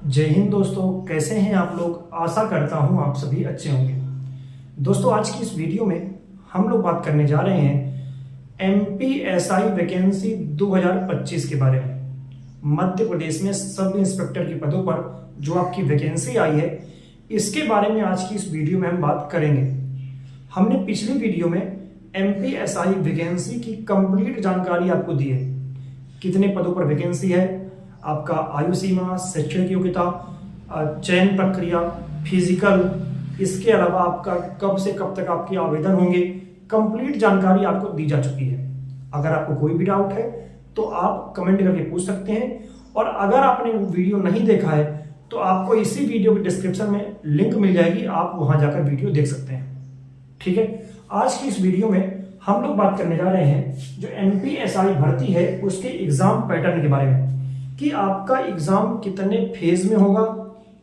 जय हिंद दोस्तों, कैसे हैं आप लोग। आशा करता हूं आप सभी अच्छे होंगे। दोस्तों, आज की इस वीडियो में हम लोग बात करने जा रहे हैं एमपीएसआई वैकेंसी 2025 के बारे में। मध्य प्रदेश में सब इंस्पेक्टर के पदों पर जो आपकी वैकेंसी आई है, इसके बारे में आज की इस वीडियो में हम बात करेंगे। हमने पिछली वीडियो में एमपीएसआई वैकेंसी की कंप्लीट जानकारी आपको दी है। कितने पदों पर वैकेंसी है, आपका आयु सीमा, शैक्षणिक योग्यता, चयन प्रक्रिया, फिजिकल, इसके अलावा आपका कब से कब तक आपके आवेदन होंगे, कंप्लीट जानकारी आपको दी जा चुकी है। अगर आपको कोई भी डाउट है तो आप कमेंट करके पूछ सकते हैं, और अगर आपने वीडियो नहीं देखा है तो आपको इसी वीडियो के डिस्क्रिप्शन में लिंक मिल जाएगी, आप वहां जाकर वीडियो देख सकते हैं। ठीक है, आज की इस वीडियो में हम लोग बात करने जा रहे हैं जो एमपीएसआई भर्ती है उसके एग्जाम पैटर्न के बारे में, कि आपका एग्जाम कितने फेज में होगा,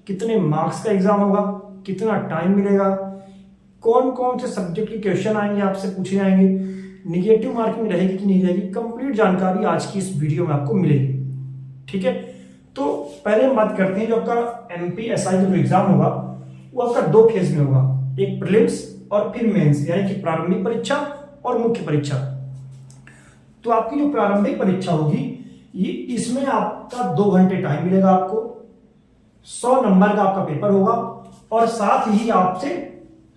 कितने मार्क्स का एग्जाम होगा, कितना टाइम मिलेगा, कौन कौन से सब्जेक्ट के क्वेश्चन आएंगे, आपसे पूछे जाएंगे, निगेटिव मार्किंग रहेगी कि नहीं रहेगी, कंप्लीट जानकारी आज की इस वीडियो में आपको मिलेगी। ठीक है, तो पहले हम बात करते हैं जो आपका एमपीएसआई का जो एग्जाम होगा वो आपका दो फेज में होगा, एक प्रीलिम्स और फिर मेंस, यानी कि प्रारंभिक परीक्षा और मुख्य परीक्षा। तो आपकी जो प्रारंभिक परीक्षा होगी ये इसमें आपका 2 घंटे टाइम मिलेगा, आपको 100 नंबर का आपका पेपर होगा, और साथ ही आपसे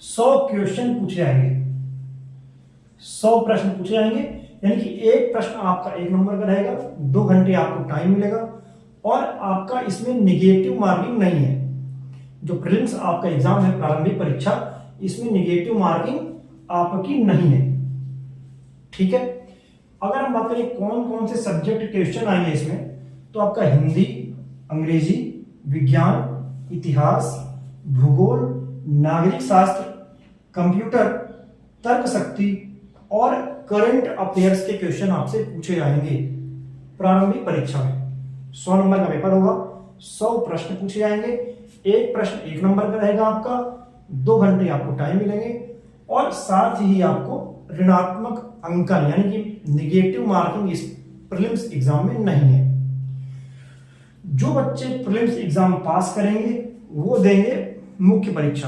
100 क्वेश्चन पूछे जाएंगे, 100 प्रश्न पूछे जाएंगे। यानी कि एक प्रश्न आपका 1 नंबर का रहेगा, 2 घंटे आपको टाइम मिलेगा, और आपका इसमें निगेटिव मार्किंग नहीं है। जो प्रीलिम्स आपका एग्जाम है, प्रारंभिक परीक्षा, इसमें निगेटिव मार्किंग आपकी नहीं है। ठीक है, अगर हम बात करें कौन कौन से सब्जेक्ट क्वेश्चन आएंगे इसमें, तो आपका हिंदी, अंग्रेजी, विज्ञान, इतिहास, भूगोल, नागरिक शास्त्र, कंप्यूटर, तर्क शक्ति और करंट अफेयर्स के क्वेश्चन आपसे पूछे जाएंगे। प्रारंभिक परीक्षा में 100 नंबर का पेपर होगा, 100 प्रश्न पूछे जाएंगे, एक प्रश्न 1 नंबर का रहेगा आपका, 2 घंटे आपको टाइम मिलेंगे, और साथ ही आपको ऋणात्मक अंकन यानी कि निगेटिव मार्किंग इस प्रीलिम्स एग्जाम में नहीं है। जो बच्चे प्रीलिम्स एग्जाम पास करेंगे वो देंगे मुख्य परीक्षा,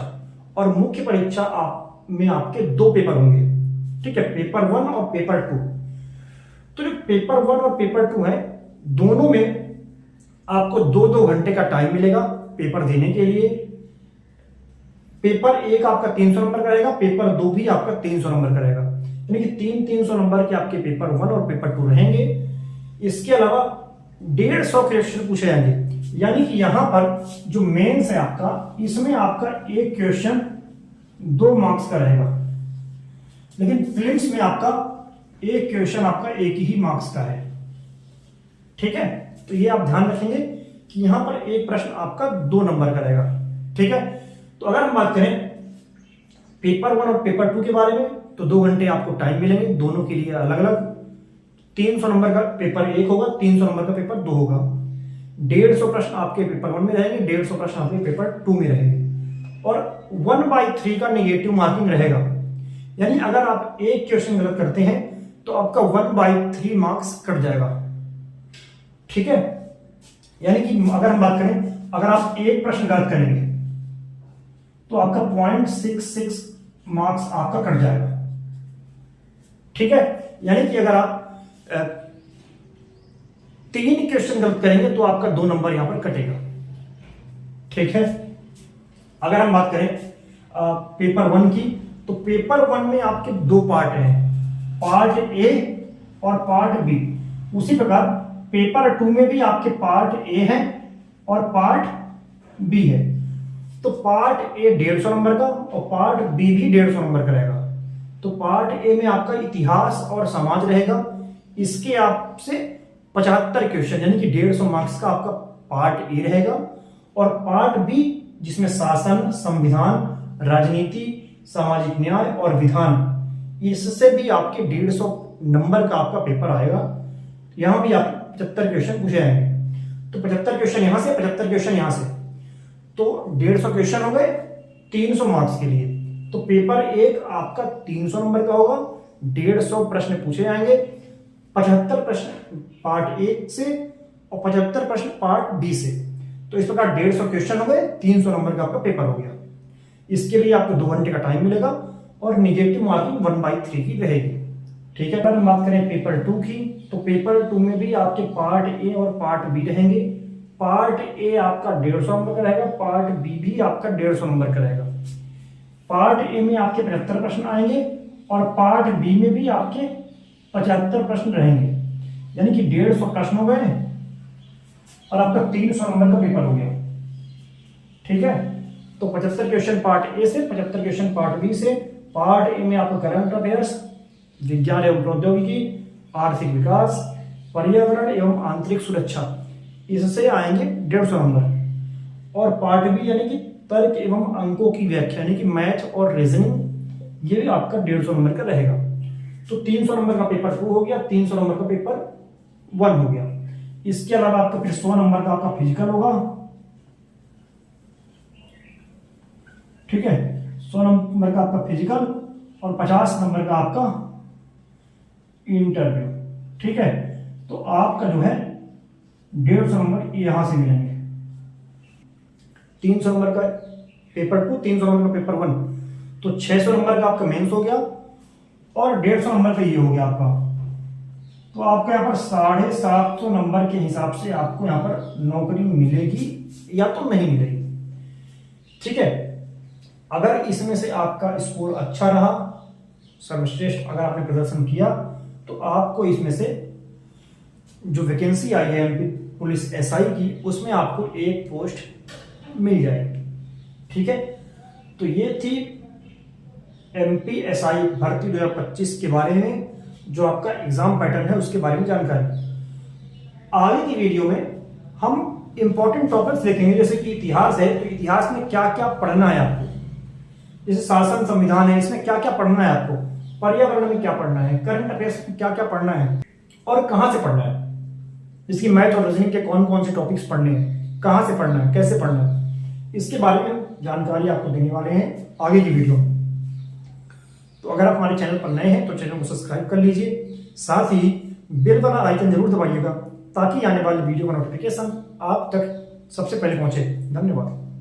और मुख्य परीक्षा में आपके 2 पेपर होंगे। ठीक है, पेपर 1 और पेपर 2। तो जो पेपर 1 और पेपर 2 है, दोनों में आपको 2-2 घंटे का टाइम मिलेगा पेपर देने के लिए। पेपर 1 आपका 300 नंबर का रहेगा, पेपर 2 भी आपका 300 नंबर का रहेगा, यानी कि 300 नंबर के आपके पेपर 1 और पेपर 2 रहेंगे। इसके अलावा 150 क्वेश्चन पूछे जाएंगे, यानी कि यहां पर जो मेंस है आपका, इसमें आपका एक क्वेश्चन 2 मार्क्स का रहेगा, लेकिन प्रीलिम्स में आपका एक क्वेश्चन आपका 1 ही मार्क्स का है। ठीक है, तो ये आप ध्यान रखेंगे कि यहां पर एक प्रश्न आपका 2 नंबर का रहेगा। ठीक है, तो अगर हम बात करें पेपर 1 और पेपर 2 के बारे में, तो 2 घंटे आपको टाइम मिलेंगे दोनों के लिए अलग अलग। 300 नंबर का पेपर 1 होगा, 300 नंबर का पेपर 2 होगा। 150 प्रश्न आपके पेपर 1 में रहेंगे, 150 प्रश्न आपके पेपर 2 में रहेंगे, और 1/3 का निगेटिव मार्किंग रहेगा। यानी अगर आप एक क्वेश्चन गलत करते हैं तो आपका 1/3 मार्क्स कट जाएगा। ठीक है, यानी कि अगर हम बात करें, अगर आप एक प्रश्न गलत करेंगे तो आपका 0.66 मार्क्स आपका कट जाएगा। ठीक है, यानी कि अगर आप 3 क्वेश्चन गलत करेंगे तो आपका 2 नंबर यहां पर कटेगा। ठीक है, अगर हम बात करें पेपर 1 की, तो पेपर 1 में आपके 2 पार्ट हैं, पार्ट ए और पार्ट बी। उसी प्रकार पेपर 2 में भी आपके पार्ट ए है और पार्ट बी है। तो पार्ट ए 150 नंबर का और पार्ट बी भी 150 नंबर का रहेगा। तो पार्ट ए में आपका इतिहास और समाज रहेगा, इसके आपसे 75 क्वेश्चन यानी कि 150 मार्क्स का आपका पार्ट ए रहेगा, और पार्ट बी जिसमें शासन, संविधान, राजनीति, सामाजिक न्याय और विधान, इससे भी आपके 150 नंबर का आपका पेपर आएगा। यहां भी आप 75 क्वेश्चन पूछे जाएंगे, तो 75 क्वेश्चन यहां से, 75 क्वेश्चन यहां से, तो 150 क्वेश्चन हो गए 300 मार्क्स के लिए। तो पेपर 1 आपका 300 नंबर का होगा, 150 प्रश्न पूछे जाएंगे, 75 प्रश्न पार्ट 1 से और 75 प्रश्न पार्ट बी से। तो तो इस प्रकार 150 क्वेश्चन हो गए, 300 नंबर का आपका पेपर हो गया। इसके लिए आपको 2 घंटे का टाइम मिलेगा और निगेटिव मार्किंग 1/3 की रहेगी। ठीक है, अगर हम बात करें पेपर 2 की, तो पेपर 2 में भी आपके पार्ट ए और पार्ट बी रहेंगे। पार्ट ए आपका 150 नंबर का रहेगा, पार्ट बी भी आपका 150 नंबर का रहेगा। पार्ट ए में आपके 75 प्रश्न आएंगे और पार्ट बी में भी आपके 75 प्रश्न रहेंगे, यानी कि 150 प्रश्न हो गए और आपका 300 नंबर का पेपर हो गया। ठीक है, तो 75 क्वेश्चन पार्ट ए से, 75 क्वेश्चन पार्ट बी से। पार्ट ए में आपका करंट अफेयर्स, विज्ञान एवं प्रौद्योगिकी, आर्थिक विकास, पर्यावरण एवं आंतरिक सुरक्षा, इससे आएंगे 150 नंबर। और पार्ट बी यानी कि तर्क एवं अंकों की व्याख्या, यानी कि मैथ और रीजनिंग, ये भी आपका 150 नंबर का रहेगा। तो 300 नंबर का पेपर 2 हो गया, 300 नंबर का पेपर 1 हो गया। इसके अलावा आपका फिर 100 नंबर का आपका फिजिकल होगा। ठीक है, 100 नंबर का आपका फिजिकल और 50 नंबर का आपका इंटरव्यू। ठीक है, तो आपका जो है 150 नंबर यहां से मिलेंगे। 300 नंबर का पेपर 2, 300 नंबर का पेपर 1, तो 600 नंबर का आपका मेंस हो गया और 150 नंबर का ये हो गया आपका। तो आपका यहाँ पर 750 नंबर के हिसाब से आपको यहाँ पर नौकरी मिलेगी या तो नहीं मिलेगी। ठीक है, अगर इसमें से आपका स्कोर अच्छा रहा, सर्वश्रेष्ठ अगर आपने प्रदर्शन किया, तो आपको इसमें से जो वैकेंसी आई है एमपी पुलिस एसआई की, उसमें आपको एक पोस्ट मिल जाएगी। ठीक है, तो ये थी एमपी एसआई भर्ती 2025 के बारे में, जो आपका एग्जाम पैटर्न है उसके बारे में जानकारी। आगे की वीडियो में हम इंपॉर्टेंट टॉपिक्स देखेंगे, जैसे कि इतिहास है, तो इतिहास में क्या क्या पढ़ना है आपको, जैसे शासन संविधान है, इसमें क्या क्या पढ़ना है आपको, पर्यावरण में क्या पढ़ना है, करंट अफेयर्स में क्या क्या पढ़ना है और कहां से पढ़ना है, इसकी मैथ और रीजनिंग के कौन कौन से टॉपिक्स पढ़ने हैं, कहां से पढ़ना है, कैसे पढ़ना है, इसके बारे में जानकारी आपको देने वाले हैं आगे की वीडियो में। तो अगर आप हमारे चैनल पर नए हैं तो चैनल को सब्सक्राइब कर लीजिए, साथ ही बेल वाला आइकन जरूर दबाइएगा ताकि आने वाली वीडियो का नोटिफिकेशन आप तक सबसे पहले पहुंचे। धन्यवाद।